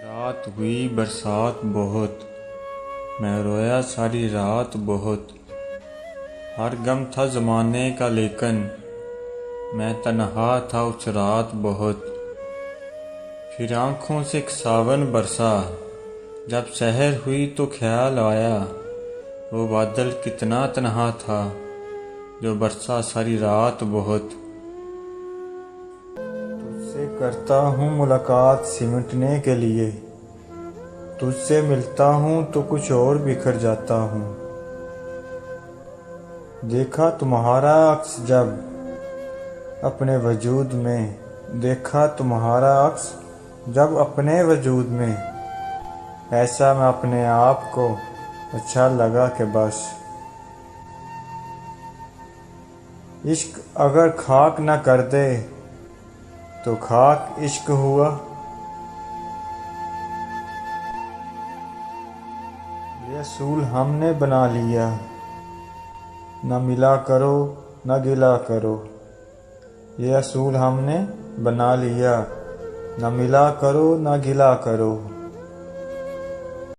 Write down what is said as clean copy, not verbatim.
रात हुई बरसात बहुत, मैं रोया सारी रात बहुत। हर गम था ज़माने का लेकिन मैं तन्हा था उस रात बहुत। फिर आँखों से एक सावन बरसा, जब सहर हुई तो ख्याल आया वो बादल कितना तन्हा था जो बरसा सारी रात बहुत। तुझसे करता हूँ मुलाकात सिमटने के लिए, तुझसे मिलता हूँ तो कुछ और बिखर जाता हूँ। देखा तुम्हारा अक्स जब अपने वजूद में, देखा तुम्हारा अक्स जब अपने वजूद में, ऐसा मैं अपने आप को अच्छा लगा कि बस। इश्क अगर खाक न कर दे तो खाक इश्क हुआ। ये असूल हमने बना लिया, न मिला करो न गिला करो। ये असूल हमने बना लिया, न मिला करो न गिला करो।